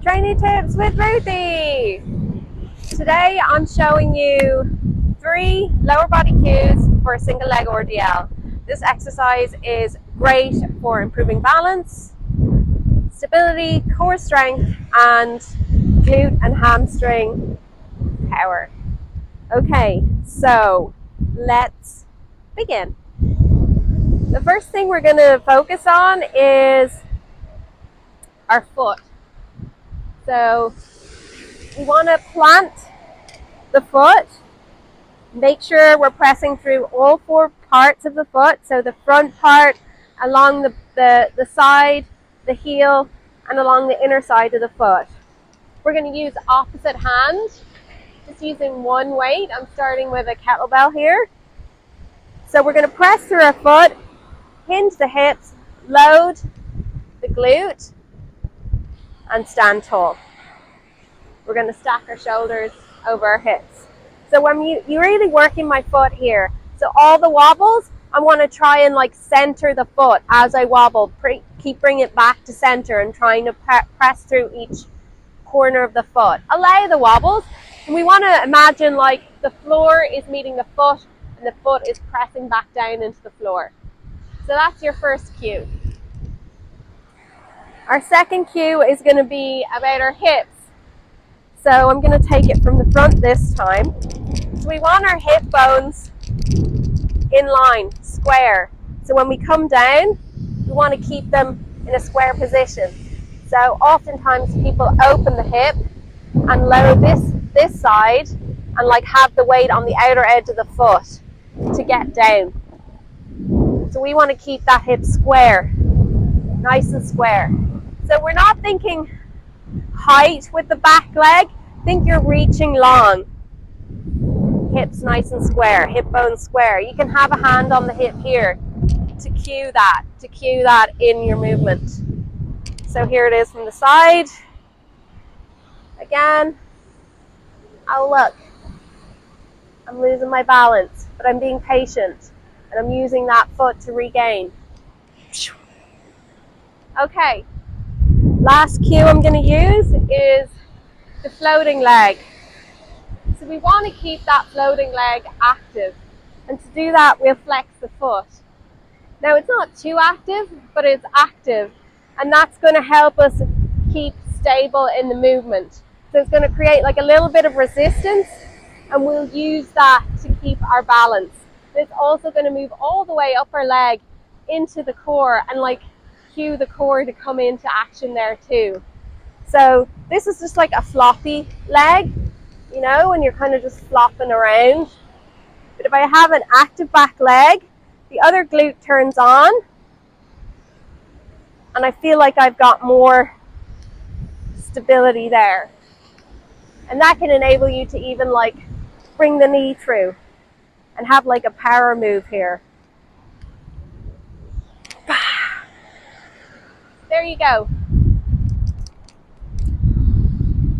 Training tips with Ruthie. Today I'm showing you 3 lower body cues for a single leg RDL. This exercise is great for improving balance, stability, core strength, and glute and hamstring power. Okay, so let's begin. The first thing we're going to focus on is our foot. So we want to plant the foot, make sure we're pressing through all 4 parts of the foot, so the front part, along the side, the heel, and along the inner side of the foot. We're going to use opposite hand, just using one weight. I'm starting with a kettlebell here. So we're going to press through our foot, hinge the hips, load the glute, and stand tall. We're going to stack our shoulders over our hips. So when you're really working my foot here, so all the wobbles, I want to try and center the foot as I wobble. Keep bringing it back to center and trying to press through each corner of the foot. Allow the wobbles, and we want to imagine the floor is meeting the foot and the foot is pressing back down into the floor. So that's your first cue. Our second cue is going to be about our hips. So I'm going to take it from the front this time. So we want our hip bones in line, square. So when we come down, we want to keep them in a square position. So oftentimes people open the hip and load this side and have the weight on the outer edge of the foot to get down. So we want to keep that hip square, nice and square. So we're not thinking height with the back leg. Think you're reaching long. Hips nice and square, hip bone square. You can have a hand on the hip here to cue that in your movement. So here it is from the side. Again. Oh look, I'm losing my balance, but I'm being patient and I'm using that foot to regain. Okay. Last cue I'm going to use is the floating leg. So we want to keep that floating leg active, and to do that we'll flex the foot. Now it's not too active, but it's active, and that's going to help us keep stable in the movement. So it's going to create a little bit of resistance, and we'll use that to keep our balance. It's also going to move all the way up our leg into the core and cue the core to come into action there too. So this is just a floppy leg, when you're kind of just flopping around. But if I have an active back leg, the other glute turns on and I feel like I've got more stability there. And that can enable you to even bring the knee through and have a power move here. There you go.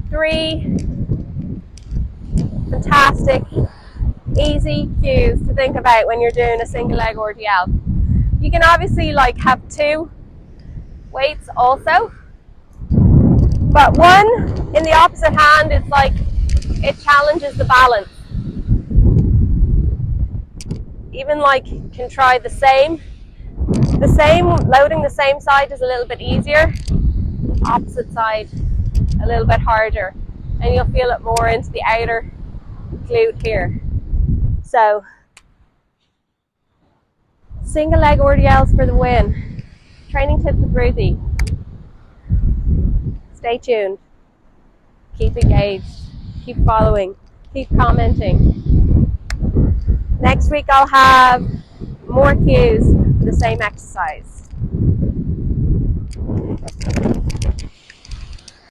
3 fantastic, easy cues to think about when you're doing a single leg RDL. You can obviously have 2 weights also, but one in the opposite hand is it challenges the balance. Even can try the same loading the same side is a little bit easier, opposite side a little bit harder, and you'll feel it more into the outer glute here. So single leg RDLs for the win. Training tips with Ruthie. Stay tuned, keep engaged, keep following, keep commenting. Next week I'll have more cues for the same exercise.